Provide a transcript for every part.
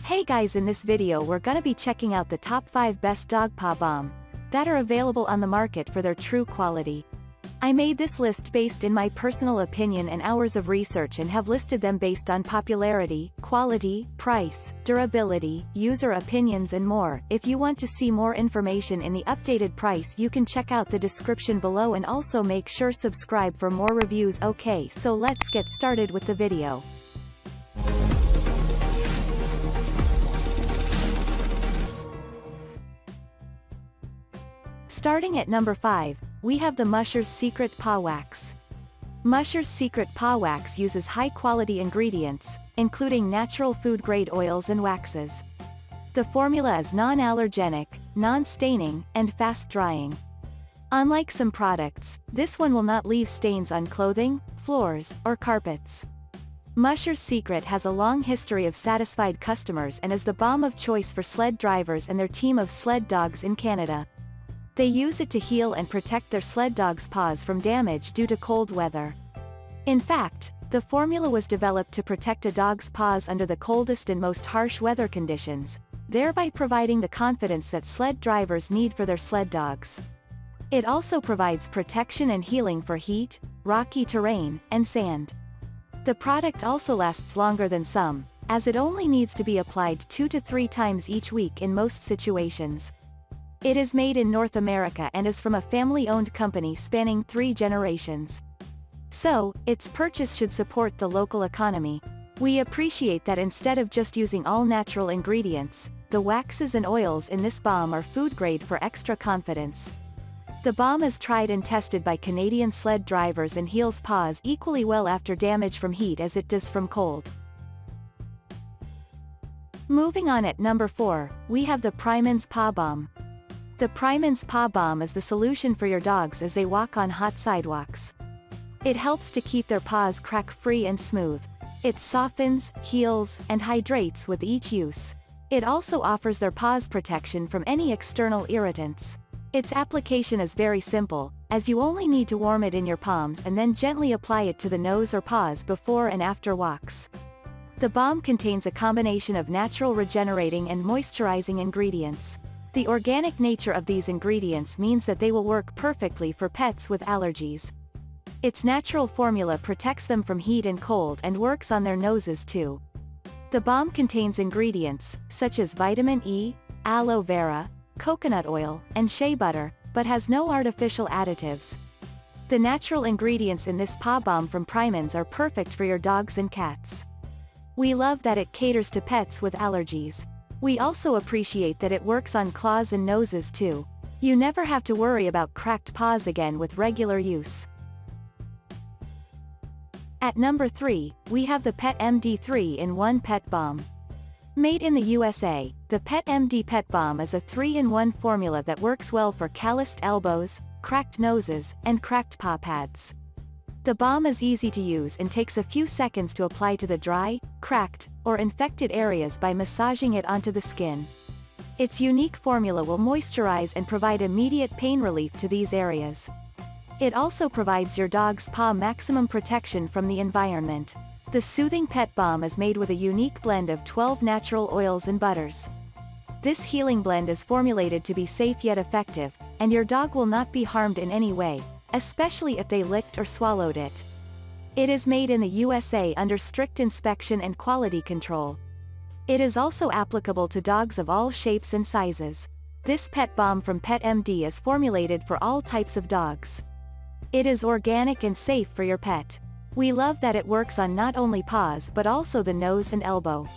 Hey guys, in this video we're gonna be checking out the top 5 best dog paw balm that are available on the market for their true quality. I made this list based in my personal opinion and hours of research and have listed them based on popularity, quality, price, durability, user opinions and more. If you want to see more information in the updated price, you can check out the description below and also make sure subscribe for more reviews. Okay, so let's get started with the video. Starting at number 5, we have the Musher's Secret Paw Wax. Musher's Secret Paw Wax uses high-quality ingredients, including natural food-grade oils and waxes. The formula is non-allergenic, non-staining, and fast-drying. Unlike some products, this one will not leave stains on clothing, floors, or carpets. Musher's Secret has a long history of satisfied customers and is the balm of choice for sled drivers and their team of sled dogs in Canada. They use it to heal and protect their sled dog's paws from damage due to cold weather. In fact, the formula was developed to protect a dog's paws under the coldest and most harsh weather conditions, thereby providing the confidence that sled drivers need for their sled dogs. It also provides protection and healing for heat, rocky terrain, and sand. The product also lasts longer than some, as it only needs to be applied 2 to 3 times each week in most situations. It is made in North America and is from a family-owned company spanning 3 generations. So, its purchase should support the local economy. We appreciate that instead of just using all-natural ingredients, the waxes and oils in this balm are food-grade for extra confidence. The balm is tried and tested by Canadian sled drivers and heals paws equally well after damage from heat as it does from cold. Moving on at number 4, we have the Primens Paw Balm. The Primens Paw Balm is the solution for your dogs as they walk on hot sidewalks. It helps to keep their paws crack-free and smooth. It softens, heals, and hydrates with each use. It also offers their paws protection from any external irritants. Its application is very simple, as you only need to warm it in your palms and then gently apply it to the nose or paws before and after walks. The balm contains a combination of natural regenerating and moisturizing ingredients. The organic nature of these ingredients means that they will work perfectly for pets with allergies. Its natural formula protects them from heat and cold and works on their noses too. The balm contains ingredients, such as vitamin E, aloe vera, coconut oil, and shea butter, but has no artificial additives. The natural ingredients in this paw balm from Primens are perfect for your dogs and cats. We love that it caters to pets with allergies. We also appreciate that it works on claws and noses too. You never have to worry about cracked paws again with regular use. At number 3, we have the Pet MD 3-in-1 Pet Balm. Made in the USA, the Pet MD Pet Balm is a 3-in-1 formula that works well for calloused elbows, cracked noses, and cracked paw pads. The balm is easy to use and takes a few seconds to apply to the dry, cracked, or infected areas by massaging it onto the skin. Its unique formula will moisturize and provide immediate pain relief to these areas. It also provides your dog's paw maximum protection from the environment. The soothing pet balm is made with a unique blend of 12 natural oils and butters. This healing blend is formulated to be safe yet effective, and your dog will not be harmed in any way, especially if they licked or swallowed it. It is made in the USA under strict inspection and quality control. It is also applicable to dogs of all shapes and sizes. This pet balm from Pet MD is formulated for all types of dogs. It is organic and safe for your pet. We love that it works on not only paws but also the nose and elbow.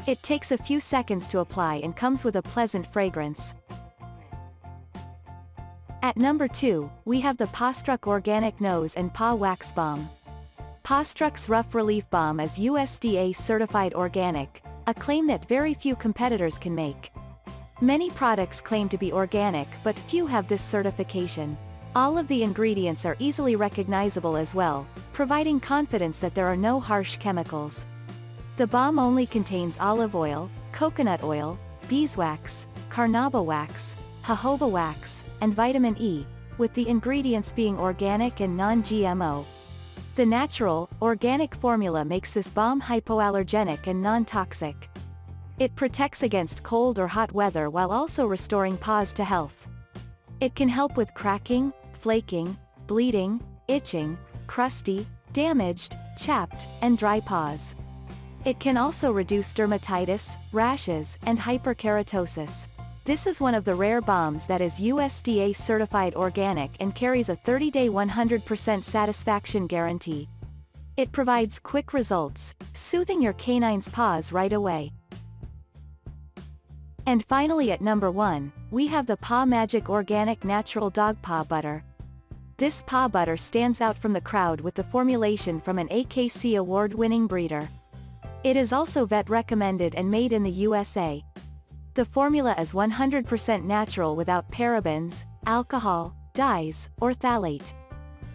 It takes a few seconds to apply and comes with a pleasant fragrance. At number 2, we have the Pawstruck Organic Nose and Paw Wax Balm. Pawstruck's Rough Relief Balm is USDA certified organic, a claim that very few competitors can make. Many products claim to be organic but few have this certification. All of the ingredients are easily recognizable as well, providing confidence that there are no harsh chemicals. The balm only contains olive oil, coconut oil, beeswax, carnauba wax, jojoba wax, and vitamin E, with the ingredients being organic and non-GMO. The natural, organic formula makes this balm hypoallergenic and non-toxic. It protects against cold or hot weather while also restoring paws to health. It can help with cracking, flaking, bleeding, itching, crusty, damaged, chapped, and dry paws. It can also reduce dermatitis, rashes, and hyperkeratosis. This is one of the rare balms that is USDA certified organic and carries a 30-day 100% satisfaction guarantee. It provides quick results, soothing your canine's paws right away. And finally at number 1, we have the Paw Magic Organic Natural Dog Paw Butter. This paw butter stands out from the crowd with the formulation from an AKC award-winning breeder. It is also vet recommended and made in the USA. The formula is 100% natural without parabens, alcohol, dyes, or phthalate.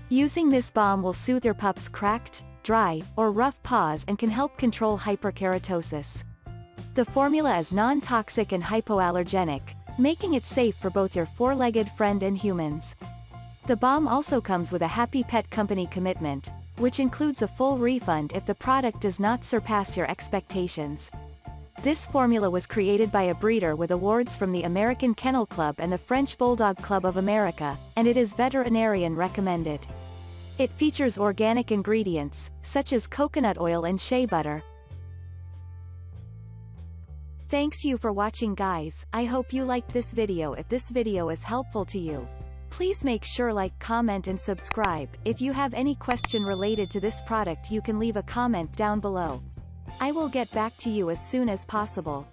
Using this balm will soothe your pup's cracked, dry, or rough paws and can help control hyperkeratosis. The formula is non-toxic and hypoallergenic, making it safe for both your four-legged friend and humans. The balm also comes with a Happy Pet Company commitment, which includes a full refund if the product does not surpass your expectations. This formula was created by a breeder with awards from the American Kennel Club and the French Bulldog Club of America, and it is veterinarian recommended. It features organic ingredients, such as coconut oil and shea butter. Thanks you for watching guys, I hope you liked this video. If this video is helpful to you, please make sure like, comment and subscribe. If you have any question related to this product you can leave a comment down below. I will get back to you as soon as possible.